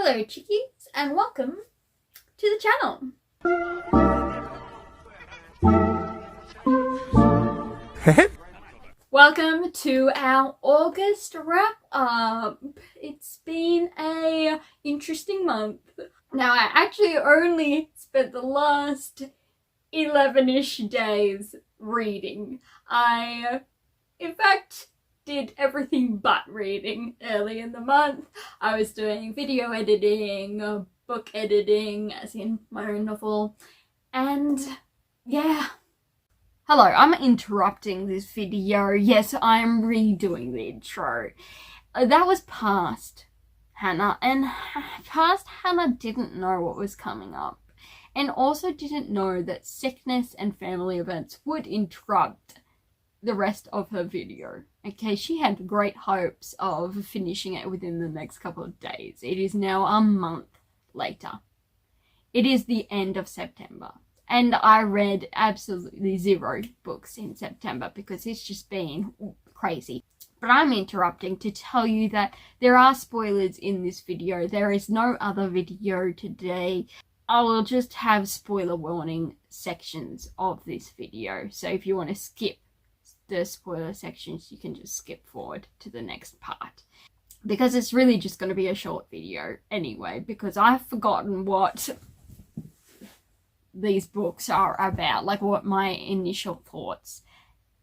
Hello chickies and welcome to the channel. Welcome to our August wrap up. It's been a interesting month. Now I actually only spent the last 11-ish days reading. I in fact did everything but reading early in the month. I was doing video editing, book editing, as in my own novel, and yeah. Hello, I'm interrupting this video. Yes, I'm redoing the intro. That was past Hannah, and past Hannah didn't know what was coming up, and also didn't know that sickness and family events would interrupt the rest of her video. Okay, she had great hopes of finishing it within the next couple of days. It is now a month later. It is the end of September. And I read absolutely 0 books in September because it's just been crazy. But I'm interrupting to tell you that there are spoilers in this video. There is no other video today. I will just have spoiler warning sections of this video. So if you want to skip the spoiler sections, you can just skip forward to the next part. Because it's really just going to be a short video anyway, because I've forgotten what these books are about, like what my initial thoughts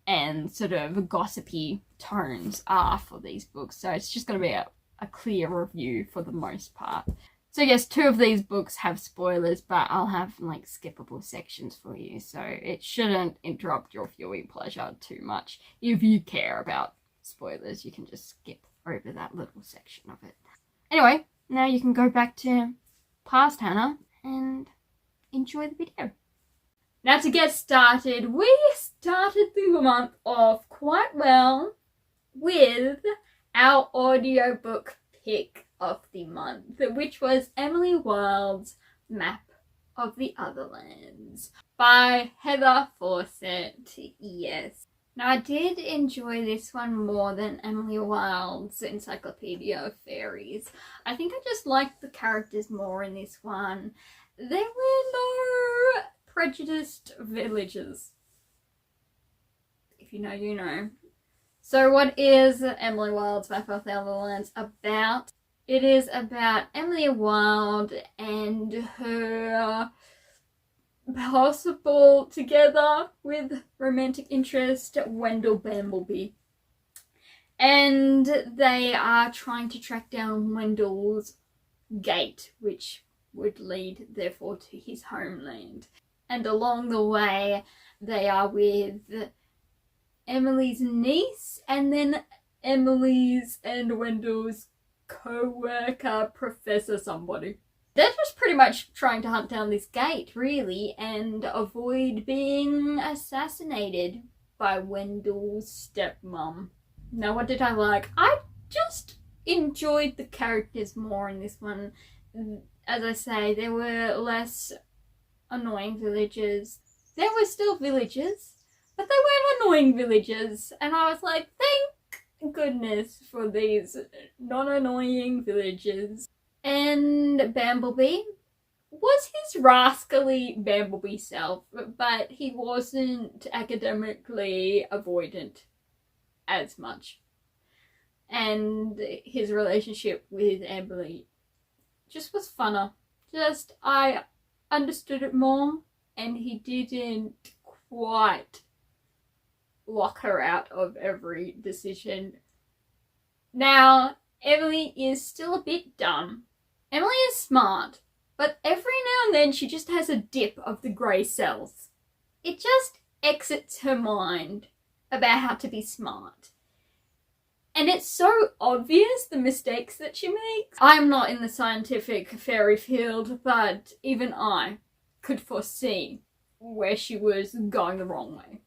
and sort of gossipy tones are for these books. So it's just going to be a clear review for the most part. So yes, 2 of these books have spoilers, but I'll have like skippable sections for you, so it shouldn't interrupt your viewing pleasure too much. If you care about spoilers, you can just skip over that little section of it. Anyway, now you can go back to past Hannah and enjoy the video. Now to get started, we started the month off quite well with our audiobook pick of the month, which was Emily Wilde's Map of the Otherlands by Heather Fawcett. Yes. Now I did enjoy this one more than Emily Wilde's Encyclopedia of Fairies. I think I just liked the characters more in this one. There were no prejudiced villagers. If you know, you know. So what is Emily Wilde's Map of the Otherlands about? It is about Emily Wilde and her possible together with romantic interest Wendell Bambleby. And they are trying to track down Wendell's gate, which would lead therefore to his homeland. And along the way they are with Emily's niece and then Emily's and Wendell's co-worker, Professor somebody. They're just pretty much trying to hunt down this gate, really, and avoid being assassinated by Wendell's stepmom. Now, what did I like? I just enjoyed the characters more in this one. As I say, there were less annoying villagers. There were still villagers, but they weren't annoying villagers. And I was like, thank goodness for these non-annoying villagers. And Bambleby was his rascally Bambleby self, but he wasn't academically avoidant as much. And his relationship with Emily just was funner. Just, I understood it more, and he didn't quite lock her out of every decision. Now, Emily is still a bit dumb. Emily is smart, but every now and then she just has a dip of the grey cells. It just exits her mind about how to be smart. And it's so obvious, the mistakes that she makes. I'm not in the scientific fairy field, but even I could foresee where she was going the wrong way.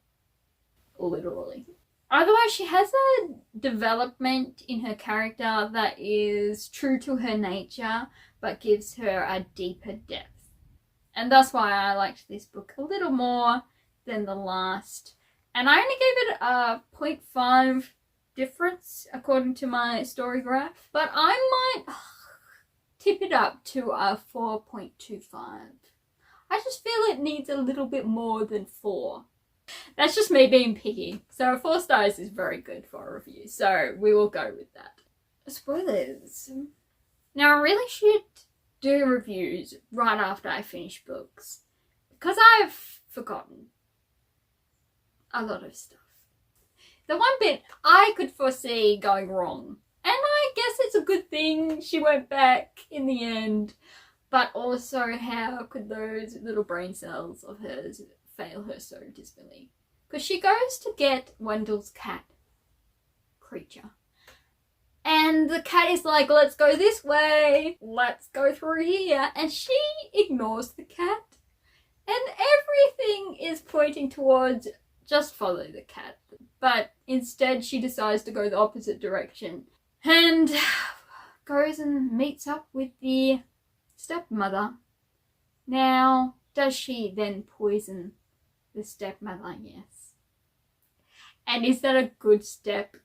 Literally. Otherwise, she has a development in her character that is true to her nature, but gives her a deeper depth. And that's why I liked this book a little more than the last. And I only gave it a 0.5 difference according to my story graph. But I might tip it up to a 4.25. I just feel it needs a little bit more than 4. That's just me being picky. So 4 stars is very good for a review. So we will go with that. Spoilers. Now I really should do reviews right after I finish books, because I've forgotten a lot of stuff. The one bit I could foresee going wrong, and I guess it's a good thing she went back in the end, but also how could those little brain cells of hers fail her so dismally? Because she goes to get Wendell's cat creature. And the cat is like, let's go this way, let's go through here. And she ignores the cat. And everything is pointing towards just follow the cat. But instead she decides to go the opposite direction. And goes and meets up with the stepmother. Now, does she then poison the stepmother? Yes. And is that a good step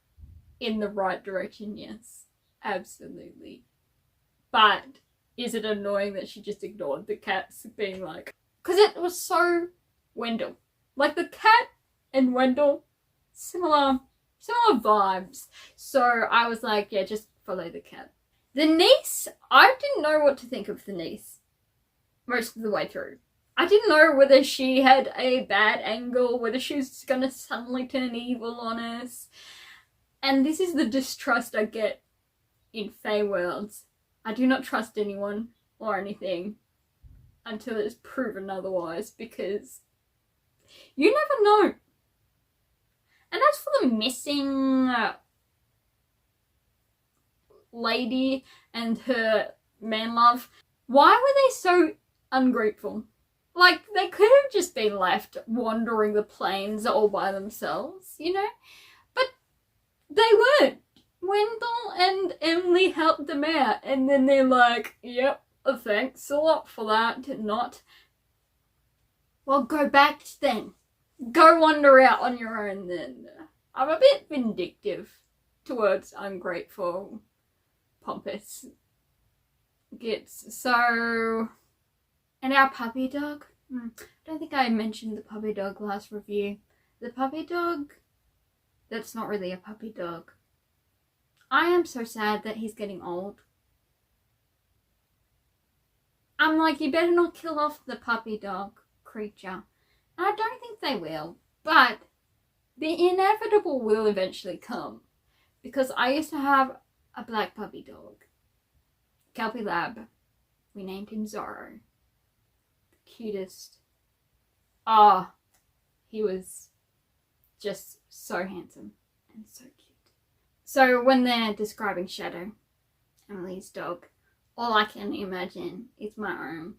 in the right direction? Yes, absolutely. But is it annoying that she just ignored the cats being like, because it was so Wendell. Like the cat and Wendell, similar vibes. So I was like, yeah, just follow the cat. The niece, I didn't know what to think of the niece most of the way through. I didn't know whether she had a bad angle, whether she was gonna suddenly turn evil on us. And this is the distrust I get in Fae worlds. I do not trust anyone or anything until it's proven otherwise, because you never know. And as for the missing lady and her man love, why were they so ungrateful? Like, they could have just been left wandering the plains all by themselves, you know? But they weren't. Wendell and Emily helped them out, and then they're like, yep, thanks a lot for that. Not, well, go back then. Go wander out on your own then. I'm a bit vindictive towards ungrateful, pompous gits. So, and our puppy dog. I don't think I mentioned the puppy dog last review. The puppy dog, that's not really a puppy dog. I am so sad that he's getting old. I'm like, you better not kill off the puppy dog creature. And I don't think they will, but the inevitable will eventually come. Because I used to have a black puppy dog, Kelpie Lab. We named him Zorro. The cutest. Ah, he was just so handsome and so cute. So when they're describing Shadow, Emily's dog, all I can imagine is my own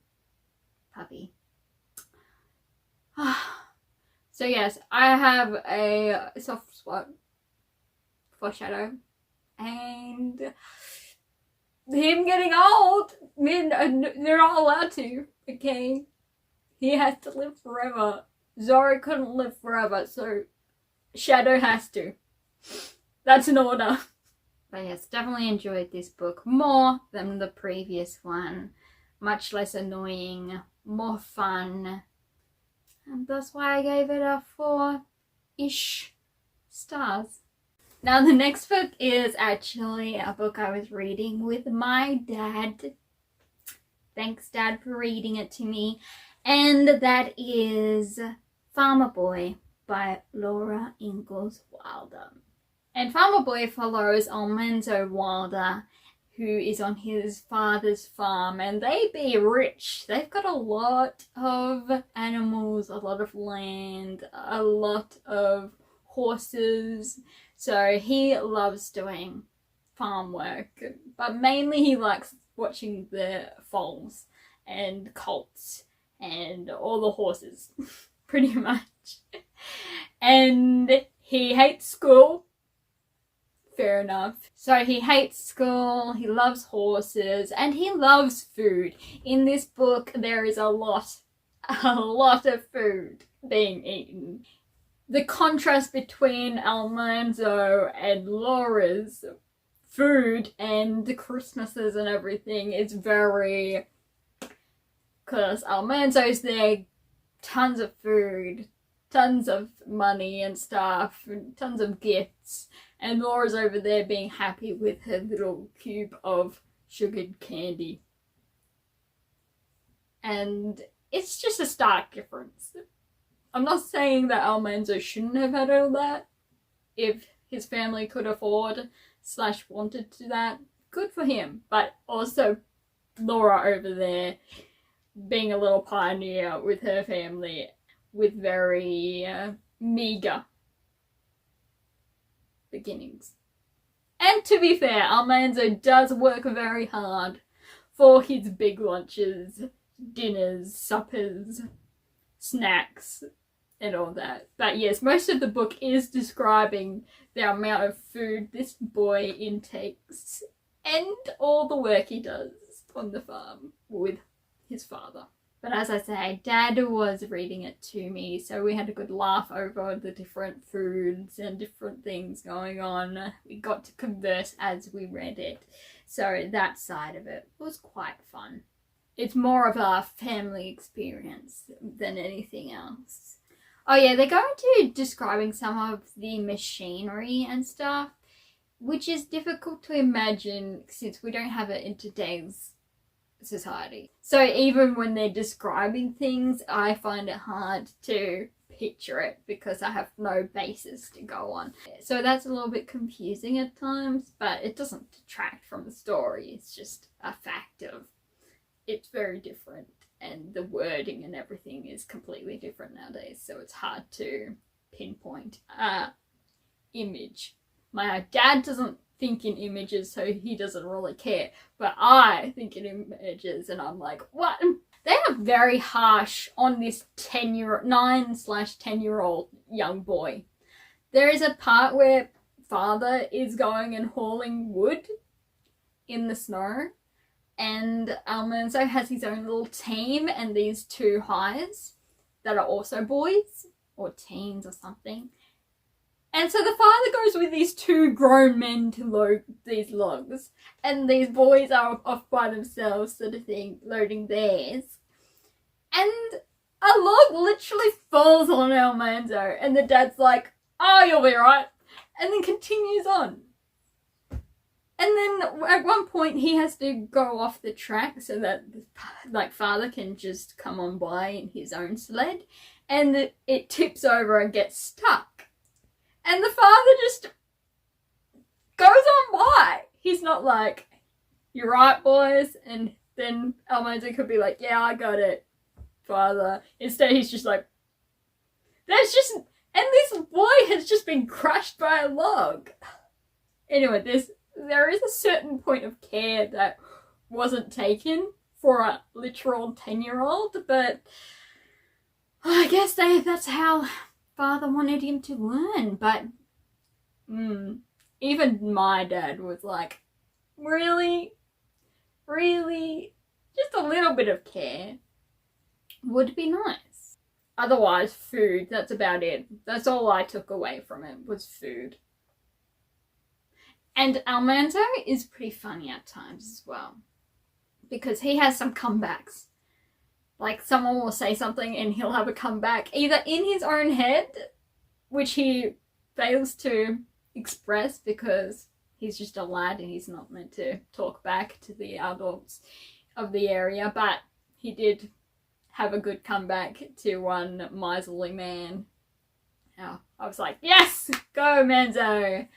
puppy. So yes, I have a soft spot for Shadow, and him getting old, I mean, they're not allowed to, okay? He has to live forever. Zorro couldn't live forever, so Shadow has to. That's an order. But yes, definitely enjoyed this book more than the previous one. Much less annoying, more fun. And that's why I gave it a 4-ish stars. Now the next book is actually a book I was reading with my dad. Thanks, Dad, for reading it to me. And that is Farmer Boy by Laura Ingalls Wilde. And Farmer Boy follows Almanzo Wilde, who is on his father's farm, and they be rich. They've got a lot of animals, a lot of land, a lot of horses. So he loves doing farm work, but mainly he likes watching the foals and colts and all the horses, pretty much. And he hates school. Fair enough. So he hates school, he loves horses, and he loves food. In this book, there is a lot of food being eaten. The contrast between Almanzo and Laura's food and the Christmases and everything is very, because Almanzo's there, tons of food, tons of money and stuff, and tons of gifts, and Laura's over there being happy with her little cube of sugared candy. And it's just a stark difference. I'm not saying that Almanzo shouldn't have had all that. If his family could afford / wanted to that, good for him. But also Laura over there being a little pioneer with her family with very meager beginnings. And to be fair, Almanzo does work very hard for his big lunches, dinners, suppers, snacks, and all that. But yes, most of the book is describing the amount of food this boy intakes and all the work he does on the farm with his father. But as I say, Dad was reading it to me, so we had a good laugh over the different foods and different things going on. We got to converse as we read it, so that side of it was quite fun. It's more of a family experience than anything else. Oh yeah, they go into describing some of the machinery and stuff, which is difficult to imagine since we don't have it in today's society. So even when they're describing things, I find it hard to picture it because I have no basis to go on. So that's a little bit confusing at times, but it doesn't detract from the story. It's just a fact of it's very different, and the wording and everything is completely different nowadays, so it's hard to pinpoint a image. My dad doesn't think in images, so he doesn't really care, but I think in images, and I'm like, what? They are very harsh on this 9/10-year-old young boy. There is a part where father is going and hauling wood in the snow, and Almanzo has his own little team and these 2 highs that are also boys or teens or something. And so the father goes with these 2 grown men to load these logs, and these boys are off by themselves sort of thing, loading theirs. And a log literally falls on Almanzo, and the dad's like, oh, you'll be right, and then continues on. And then at one point he has to go off the track so that like father can just come on by in his own sled, and it tips over and gets stuck. And the father just goes on by. He's not like, you're right, boys. And then Almanzo could be like, yeah, I got it, father. Instead, he's just like, and this boy has just been crushed by a log. Anyway, there is a certain point of care that wasn't taken for a literal 10-year-old, but I guess that's how father wanted him to learn. But even my dad was like, really, just a little bit of care would be nice. Otherwise, food, that's about it. That's all I took away from it, was food. And Almanzo is pretty funny at times as well, because he has some comebacks. Like, someone will say something and he'll have a comeback, either in his own head, which he fails to express because he's just a lad and he's not meant to talk back to the adults of the area, but he did have a good comeback to one miserly man. Oh, I was like, yes, go Manzo!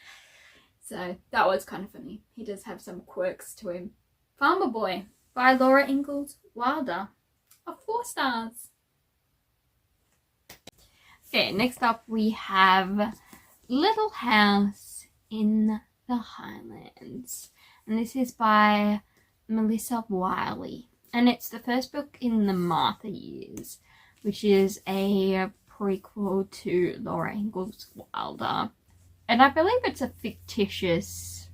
So that was kind of funny. He does have some quirks to him. Farmer Boy by Laura Ingalls Wilde. 4 stars. Okay, next up we have Little House in the Highlands. And this is by Melissa Wilde. And it's the first book in the Martha years, which is a prequel to Laura Ingalls Wilde. And I believe it's a fictitious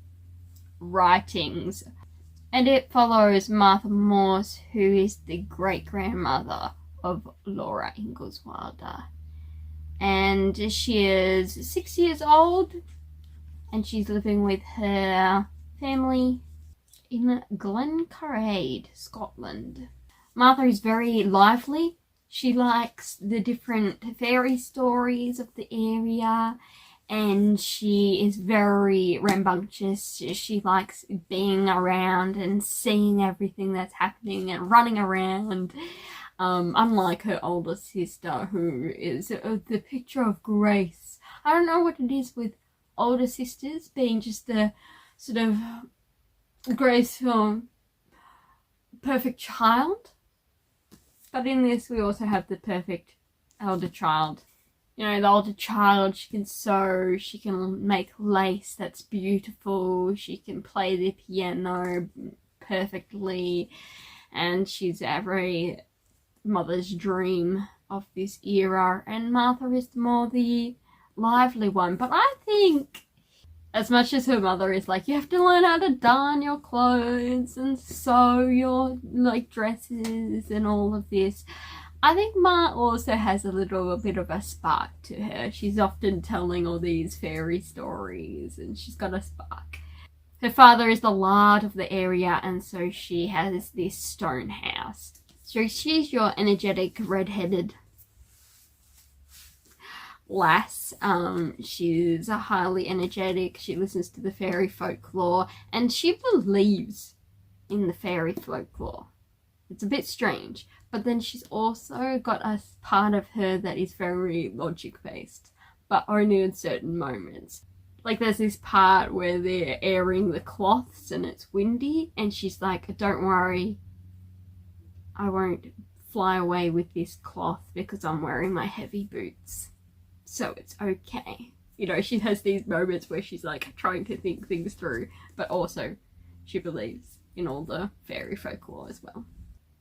writings. And it follows Martha Morse, who is the great-grandmother of Laura Ingalls Wilde. And she is 6 years old, and she's living with her family in Glencarade, Scotland. Martha is very lively. She likes the different fairy stories of the area, and she is very rambunctious. She likes being around and seeing everything that's happening and running around. Unlike her older sister, who is the picture of grace. I don't know what it is with older sisters being just the sort of graceful, perfect child. But in this, we also have the perfect elder child. You know, the older child, she can sew, she can make lace that's beautiful, she can play the piano perfectly, and she's every mother's dream of this era. And Martha is more the lively one. But I think, as much as her mother is like, you have to learn how to darn your clothes and sew your like dresses and all of this, I think Ma also has a little bit of a spark to her. She's often telling all these fairy stories and she's got a spark. Her father is the lord of the area, and so she has this stone house. So she's your energetic redheaded lass. She's highly energetic. She listens to the fairy folklore and she believes in the fairy folklore. It's a bit strange, but then she's also got a part of her that is very logic based, but only in certain moments. Like there's this part where they're airing the cloths and it's windy and she's like, don't worry, I won't fly away with this cloth because I'm wearing my heavy boots, so it's okay. You know, she has these moments where she's like trying to think things through, but also she believes in all the fairy folklore as well.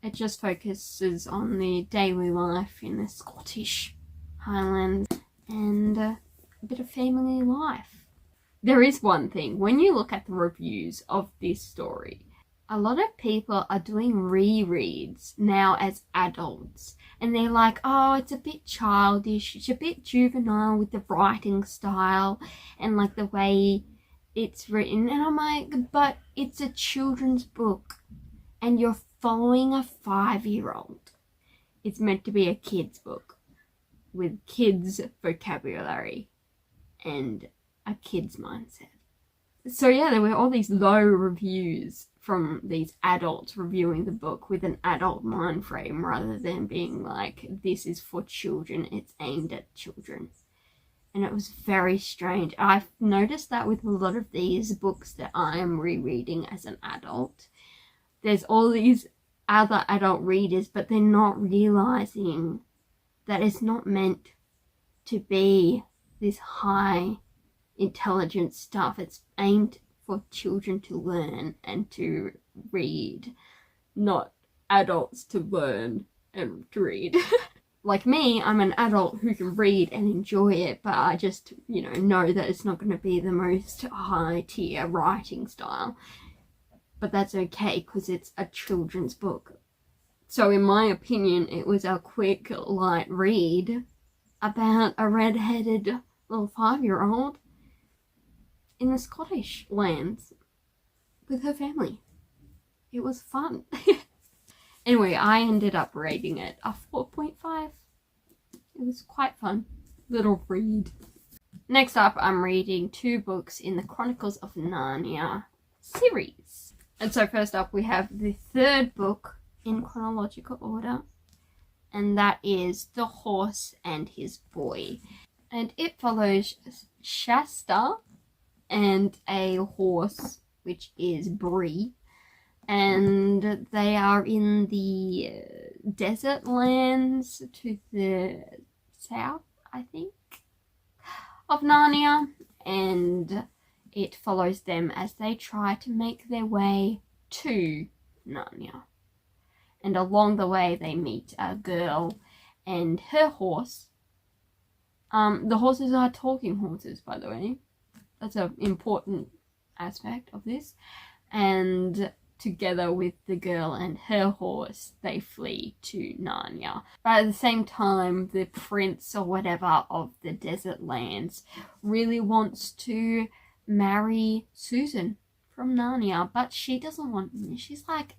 It just focuses on the daily life in the Scottish Highlands and a bit of family life. There is one thing, when you look at the reviews of this story, a lot of people are doing rereads now as adults, and they're like, oh, it's a bit childish, it's a bit juvenile with the writing style and like the way it's written. And I'm like, but it's a children's book and you're following a 5-year-old. It's meant to be a kid's book with kids' vocabulary and a kid's mindset. So yeah, there were all these low reviews from these adults reviewing the book with an adult mind frame rather than being like, this is for children, it's aimed at children. And it was very strange. I've noticed that with a lot of these books that I am rereading as an adult. There's all these other adult readers, but they're not realizing that it's not meant to be this high intelligence stuff. It's aimed for children to learn and to read, not adults to learn and read. Like me, I'm an adult who can read and enjoy it, but I just, know that it's not going to be the most high tier writing style. But that's okay because it's a children's book. So in my opinion, it was a quick, light read about a red-headed little 5-year-old in the Scottish lands with her family. It was fun. Anyway, I ended up rating it a 4.5. It was quite fun. Little read. Next up, I'm reading 2 books in the Chronicles of Narnia series. And so first up, we have the 3rd book in chronological order, and that is The Horse and His Boy. And it follows Shasta and a horse, which is Bree, and they are in the desert lands to the south, I think, of Narnia, and it follows them as they try to make their way to Narnia. And along the way they meet a girl and her horse. The horses are talking horses, by the way. That's an important aspect of this. And together with the girl and her horse, they flee to Narnia. But at the same time, the prince or whatever of the desert lands really wants to marry Susan from Narnia, but she doesn't want me. She's like,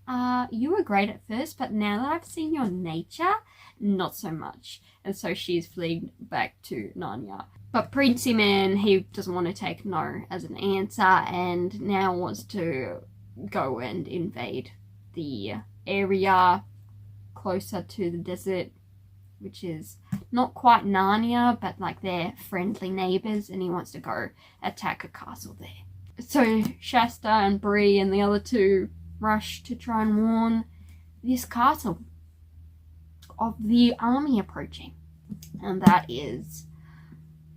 you were great at first, but now that I've seen your nature, not so much. And so she's fleeing back to Narnia. But Princey Man, he doesn't want to take no as an answer, and now wants to go and invade the area closer to the desert, which is not quite Narnia, but like they're friendly neighbours, and he wants to go attack a castle there. So Shasta and Bree and the other two rush to try and warn this castle of the army approaching. And that is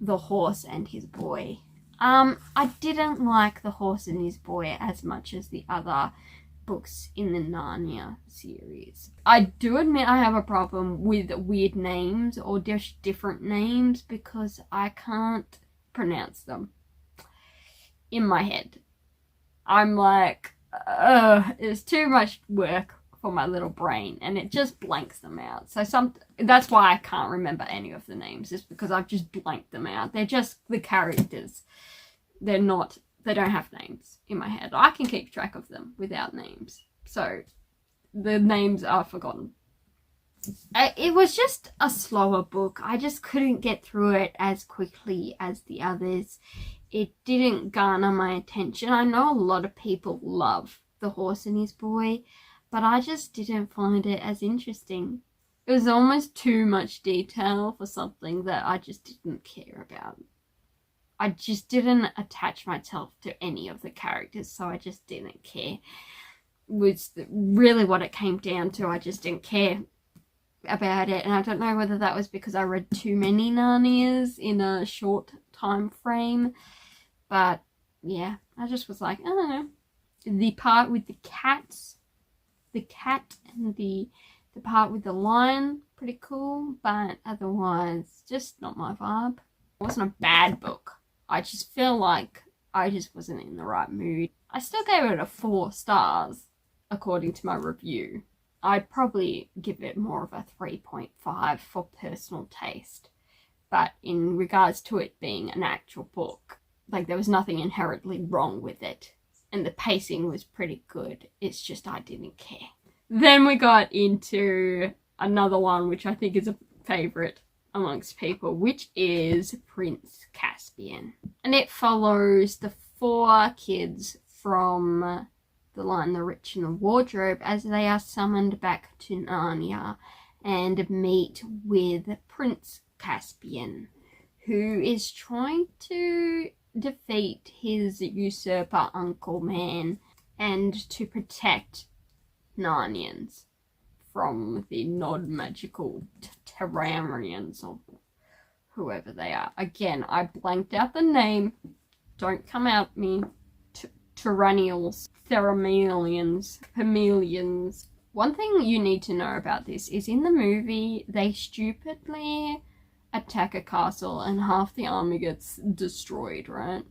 the horse and his boy. I didn't like the horse and his boy as much as the other books in the Narnia series. I do admit I have a problem with weird names or just different names because I can't pronounce them in my head. I'm like, it's too much work for my little brain, and it just blanks them out. So that's why I can't remember any of the names, is because I've just blanked them out. They're just the characters. They don't have names in my head. I can keep track of them without names. So the names are forgotten. It was just a slower book. I just couldn't get through it as quickly as the others. It didn't garner my attention. I know a lot of people love The Horse and His Boy, but I just didn't find it as interesting. It was almost too much detail for something that I just didn't care about. I just didn't attach myself to any of the characters, so I just didn't care. Was really what it came down to. I just didn't care about it, and I don't know whether that was because I read too many Narnias in a short time frame, but yeah, I just was like, I don't know. The part with the cats, the cat and the part with the lion, pretty cool, but otherwise just not my vibe. It wasn't a bad book. I just feel like I just wasn't in the right mood. I still gave it a 4 stars according to my review. I'd probably give it more of a 3.5 for personal taste. But in regards to it being an actual book, like, there was nothing inherently wrong with it. And the pacing was pretty good. It's just I didn't care. Then we got into another one, which I think is a favourite amongst people, which is Prince Caspian. And it follows the 4 kids from The Lion, the Witch and the Wardrobe as they are summoned back to Narnia and meet with Prince Caspian, who is trying to defeat his usurper Uncle Man and to protect Narnians from the non-magical Terrarians or whoever they are. Again, I blanked out the name. Don't come at me. Tyrannials, Theramelians, Chameleons. One thing you need to know about this is in the movie, they stupidly attack a castle and half the army gets destroyed, right?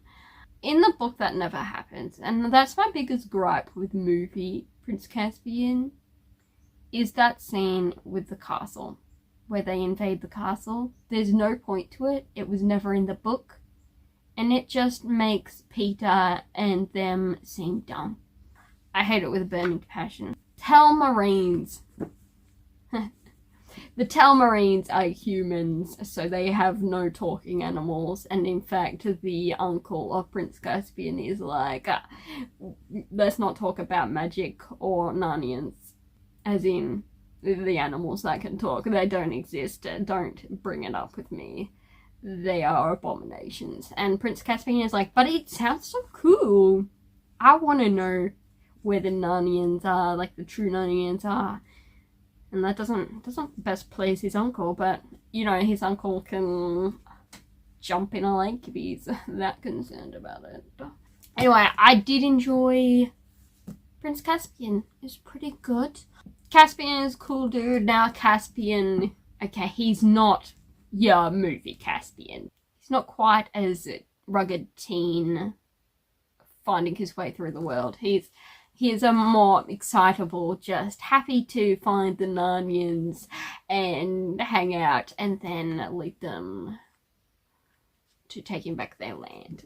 In the book, that never happens. And that's my biggest gripe with movie Prince Caspian, is that scene with the castle, where they invade the castle. There's no point to it. It was never in the book. And it just makes Peter and them seem dumb. I hate it with a burning passion. Telmarines. The Telmarines are humans, so they have no talking animals, and in fact the uncle of Prince Caspian is like, let's not talk about magic or Narnians, as in the animals that can talk. They don't exist. Don't bring it up with me. They are abominations. And Prince Caspian is like, but it sounds so cool. I want to know where the Narnians are, like the true Narnians are. And that doesn't best please his uncle, but, you know, his uncle can jump in a lake if he's that concerned about it. Anyway, I did enjoy Prince Caspian. It's pretty good. Caspian is a cool dude. Now Caspian, okay, he's not your movie Caspian. He's not quite as rugged teen finding his way through the world. He's a more excitable, just happy to find the Narnians and hang out and then lead them to taking back their land.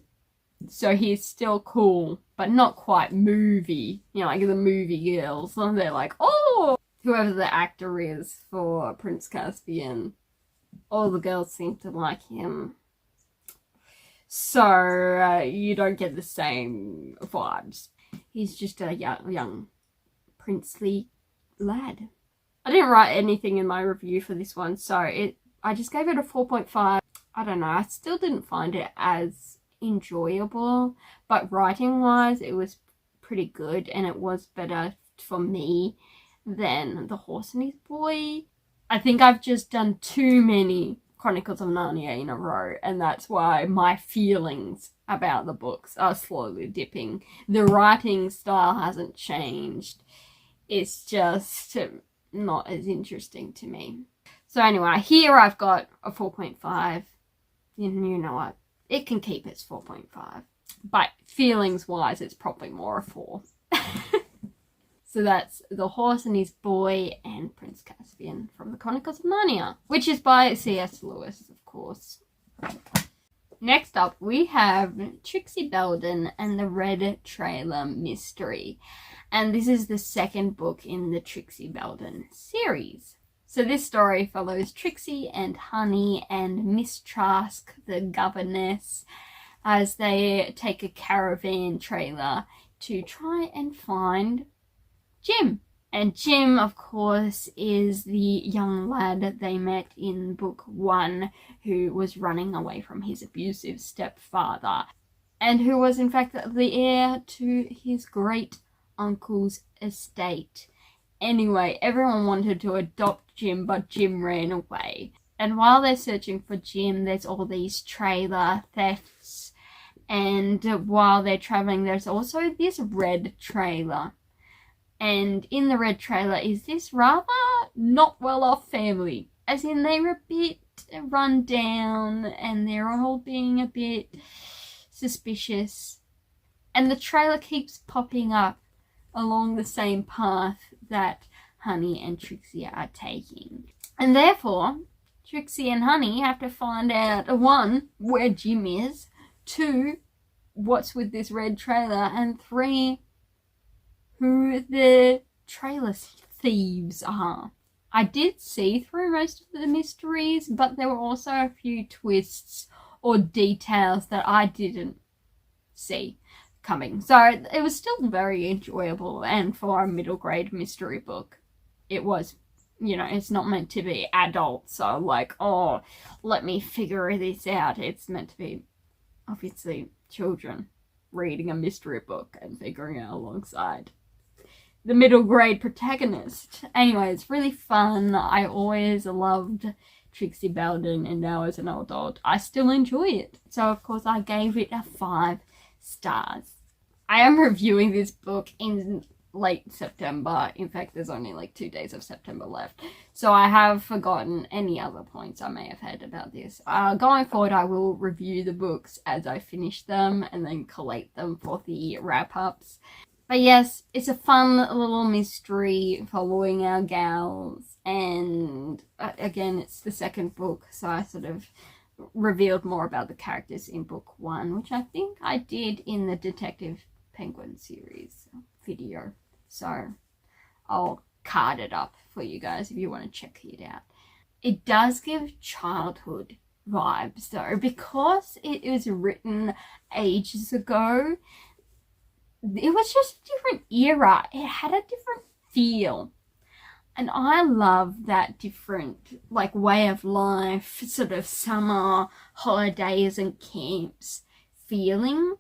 So he's still cool, but not quite movie. You know, like the movie girls. And they're like, oh! Whoever the actor is for Prince Caspian, all the girls seem to like him. So you don't get the same vibes. He's just a young princely lad. I didn't write anything in my review for this one, so I just gave it a 4.5. I don't know, I still didn't find it as enjoyable, but writing wise it was pretty good, and it was better for me than The Horse and His Boy. I think I've just done too many Chronicles of Narnia in a row, and that's why my feelings about the books are slowly dipping. The writing style hasn't changed, it's just not as interesting to me. So anyway, here I've got a 4.5. You know what? It can keep its 4.5. But feelings wise, it's probably more a 4. So that's The Horse and His Boy and Prince Caspian from the Chronicles of Narnia, which is by C.S. Lewis, of course. Next up, we have Trixie Belden and the Red Trailer Mystery. And this is the second book in the Trixie Belden series. So this story follows Trixie and Honey and Miss Trask, the governess, as they take a caravan trailer to try and find Jim. And Jim, of course, is the young lad they met in book 1 who was running away from his abusive stepfather and who was in fact the heir to his great uncle's estate. Anyway, everyone wanted to adopt Jim, but Jim ran away. And while they're searching for Jim, there's all these trailer thefts. And while they're traveling, there's also this red trailer. And in the red trailer is this rather not well-off family. As in, they're a bit run down and they're all being a bit suspicious. And the trailer keeps popping up along the same path that Honey and Trixie are taking. And therefore, Trixie and Honey have to find out, 1, where Jim is, 2, what's with this red trailer, and 3, who the trailer thieves are. I did see through most of the mysteries, but there were also a few twists or details that I didn't see coming. So it was still very enjoyable, and for a middle grade mystery book, it was, you know, it's not meant to be adult, so like, oh, let me figure this out. It's meant to be, obviously, children reading a mystery book and figuring it out alongside the middle grade protagonist. Anyway, it's really fun. I always loved Trixie Belden, and now as an adult, I still enjoy it. So of course I gave it a 5 stars. I am reviewing this book in late September. In fact, there's only like 2 days of September left. So I have forgotten any other points I may have had about this. Going forward, I will review the books as I finish them and then collate them for the wrap-ups. But yes, it's a fun little mystery following our gals, and again, it's the second book, so I sort of revealed more about the characters in book 1, which I think I did in the Detective Penguin series video. So I'll card it up for you guys if you want to check it out. It does give childhood vibes though, because it was written ages ago. It was just a different era. It had a different feel. And I love that different, like, way of life, sort of summer holidays and camps feeling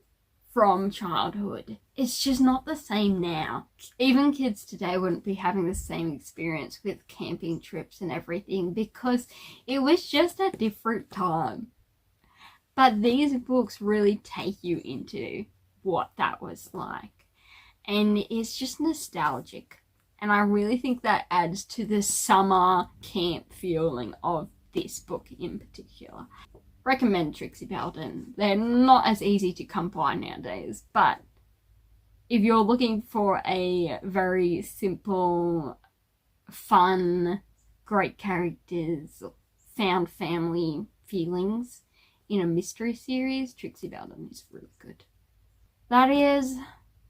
from childhood. It's just not the same now. Even kids today wouldn't be having the same experience with camping trips and everything because it was just a different time. But these books really take you into what that was like, and it's just nostalgic, and I really think that adds to the summer camp feeling of this book in particular. Recommend Trixie Belden. They're not as easy to come by nowadays, but if you're looking for a very simple, fun, great characters, found family feelings in a mystery series, Trixie Belden is really good. that is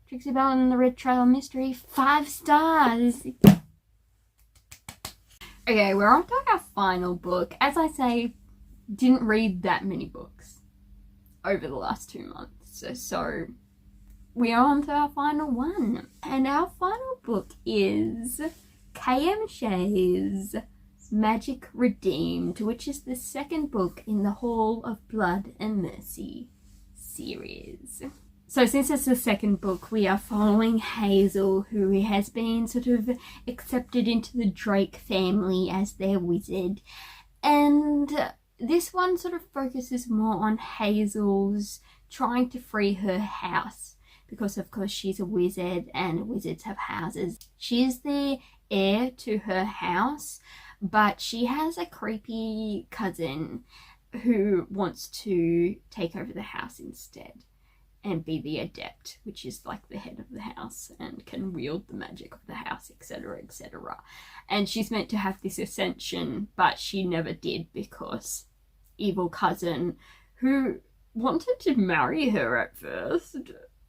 Trixie Belden and the Red Trail Mystery. 5 stars. Okay, we're on to our final book. As I say, didn't read that many books over the last 2 months. So we are on to our final one. And our final book is K.M. Shay's Magic Redeemed, which is the second book in the Hall of Blood and Mercy series. So since it's the second book, we are following Hazel, who has been sort of accepted into the Drake family as their wizard. And this one sort of focuses more on Hazel's trying to free her house, because of course she's a wizard and wizards have houses. She's the heir to her house, but she has a creepy cousin who wants to take over the house instead and be the adept, which is like the head of the house and can wield the magic of the house, etc., etc. And she's meant to have this ascension, but she never did because evil cousin who wanted to marry her at first.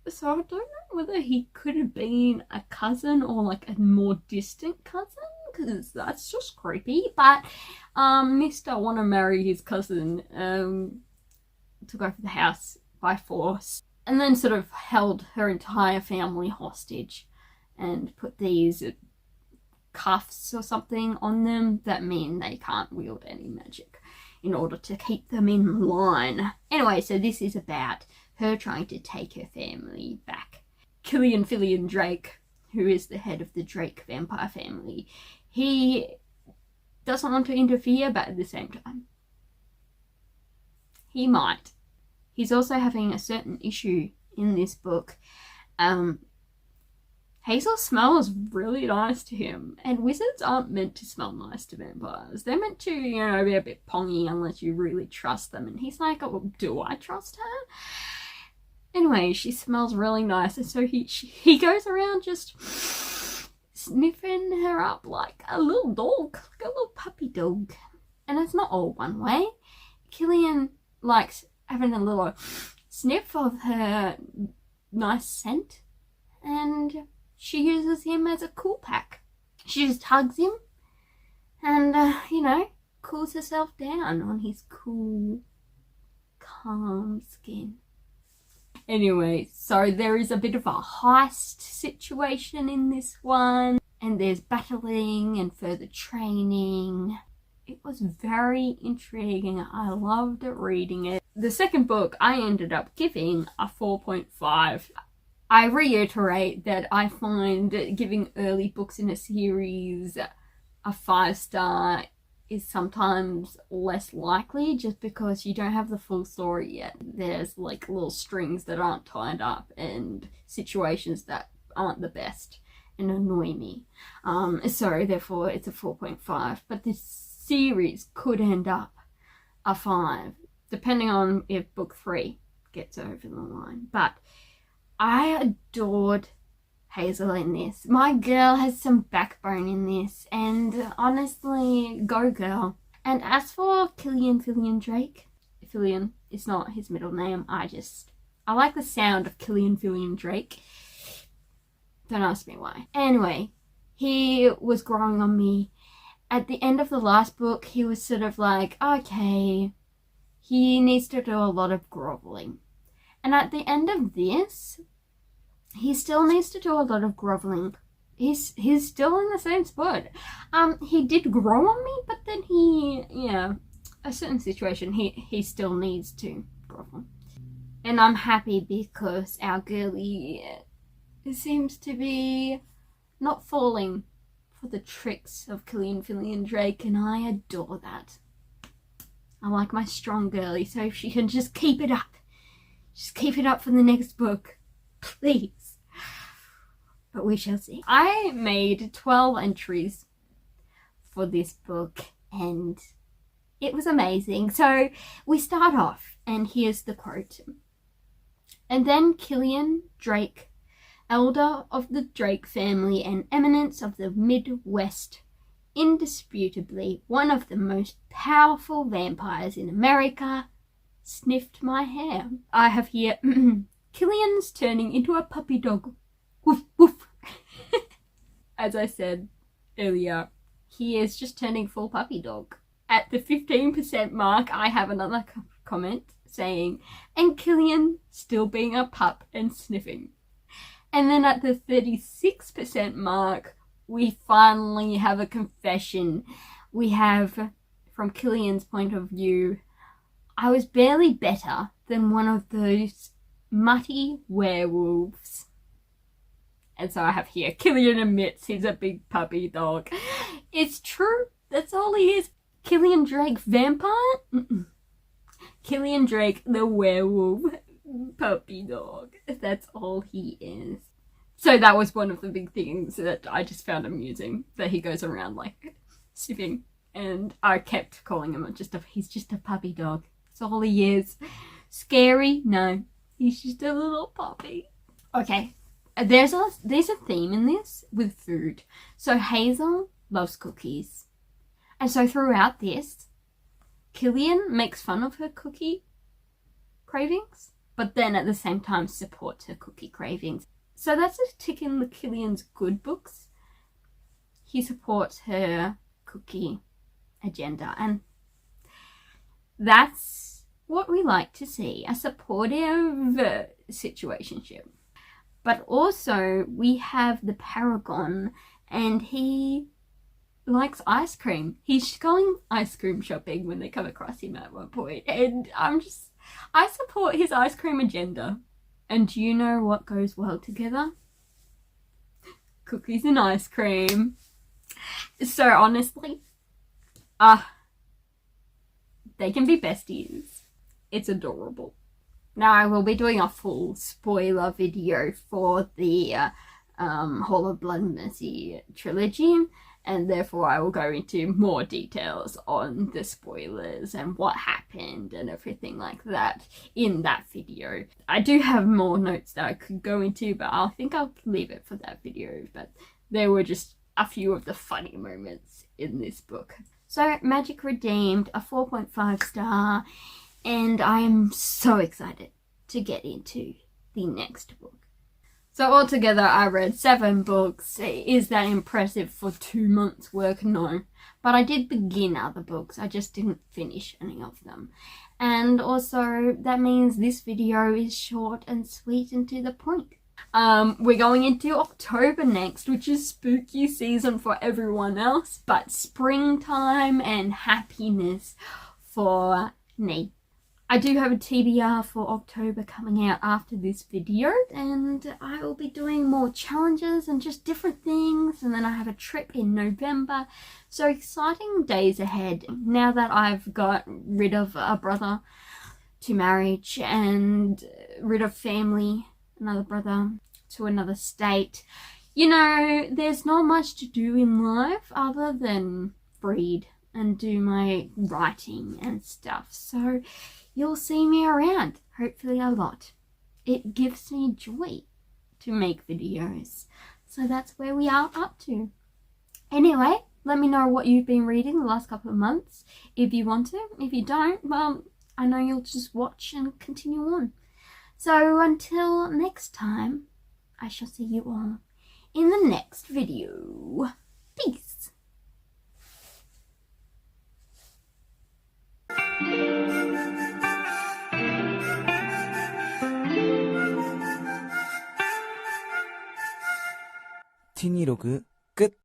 So I don't know whether he could have been a cousin or like a more distant cousin, because that's just creepy. But Mr. want to marry his cousin, took over the house by force, and then sort of held her entire family hostage and put these cuffs or something on them that mean they can't wield any magic in order to keep them in line. Anyway, so this is about her trying to take her family back. Cillian Drake, who is the head of the Drake vampire family, he doesn't want to interfere, but at the same time, he might. He's also having a certain issue in this book. Hazel smells really nice to him, and wizards aren't meant to smell nice to vampires. They're meant to, you know, be a bit pongy unless you really trust them. And he's like, oh, do I trust her? Anyway, she smells really nice, and so he goes around just sniffing her up like a little dog, like a little puppy dog. And it's not all one way. Cillian likes having a little sniff of her nice scent, and she uses him as a cool pack. She just hugs him and, you know, cools herself down on his cool, calm skin. Anyway, so there is a bit of a heist situation in this one, and there's battling and further training. It was very intriguing. I loved reading it. The second book I ended up giving a 4.5. I reiterate that I find giving early books in a series a 5-star is sometimes less likely, just because you don't have the full story yet. There's like little strings that aren't tied up and situations that aren't the best and annoy me. So therefore it's a 4.5. But this series could end up a 5, depending on if book 3 gets over the line. But I adored Hazel in this. My girl has some backbone in this, and honestly, go girl. And as for Cillian Drake, Cillian is not his middle name. I like the sound of Cillian Drake. Don't ask me why. Anyway, he was growing on me. At the end of the last book, he was sort of like, okay, he needs to do a lot of groveling. And at the end of this, he still needs to do a lot of groveling. He's still in the same spot. He did grow on me, but then a certain situation, he still needs to grovel. And I'm happy because our girlie seems to be not falling for the tricks of Cillian Drake, and I adore that. I like my strong girlie, so if she can just keep it up. Just keep it up for the next book, please. But we shall see. I made 12 entries for this book, and it was amazing. So we start off, and here's the quote. And then Cillian Drake, elder of the Drake family and eminence of the Midwest, indisputably one of the most powerful vampires in America, sniffed my hair. I have here Killian's turning into a puppy dog. Woof woof. As I said earlier, he is just turning full puppy dog. At the 15% mark, I have another comment saying, and Killian still being a pup and sniffing. And then at the 36% mark, we finally have a confession. We have, from Killian's point of view, I was barely better than one of those mutty werewolves. And so I have here, Killian admits he's a big puppy dog. It's true, that's all he is. Killian Drake vampire? Mm-mm. Killian Drake the werewolf puppy dog. That's all he is. So that was one of the big things that I just found amusing, that he goes around like sniffing, and I kept calling him he's just a puppy dog. That's all he is. Scary? No. He's just a little puppy. Okay. There's a theme in this with food. So Hazel loves cookies. And so throughout this, Killian makes fun of her cookie cravings, but then at the same time supports her cookie cravings. So that's a tick in the Killian's good books. He supports her cookie agenda, and that's what we like to see, a supportive situationship. But also we have the Paragon, and he likes ice cream. He's going ice cream shopping when they come across him at one point, and I support his ice cream agenda. And do you know what goes well together? Cookies and ice cream. So honestly, they can be besties. It's adorable. Now I will be doing a full spoiler video for the Hall of Blood and Mercy trilogy, and therefore I will go into more details on the spoilers and what happened and everything like that in that video. I do have more notes that I could go into, but I think I'll leave it for that video. But there were just a few of the funny moments in this book. So Magic Redeemed, a 4.5 star, and I am so excited to get into the next book. So altogether I read 7 books. Is that impressive for 2 months work? No. But I did begin other books, I just didn't finish any of them. And also that means this video is short and sweet and to the point. We're going into October next, which is spooky season for everyone else, but springtime and happiness for me. I do have a TBR for October coming out after this video, and I will be doing more challenges and just different things, and then I have a trip in November. So exciting days ahead now that I've got rid of a brother to marriage and rid of family, another brother to another state. You know, there's not much to do in life other than read and do my writing and stuff. So you'll see me around, hopefully a lot. It gives me joy to make videos. So that's where we are up to. Anyway, let me know what you've been reading the last couple of months, if you want to. If you don't, well, I know you'll just watch and continue on. So until next time, I shall see you all in the next video. Peace. 티니로그 끝.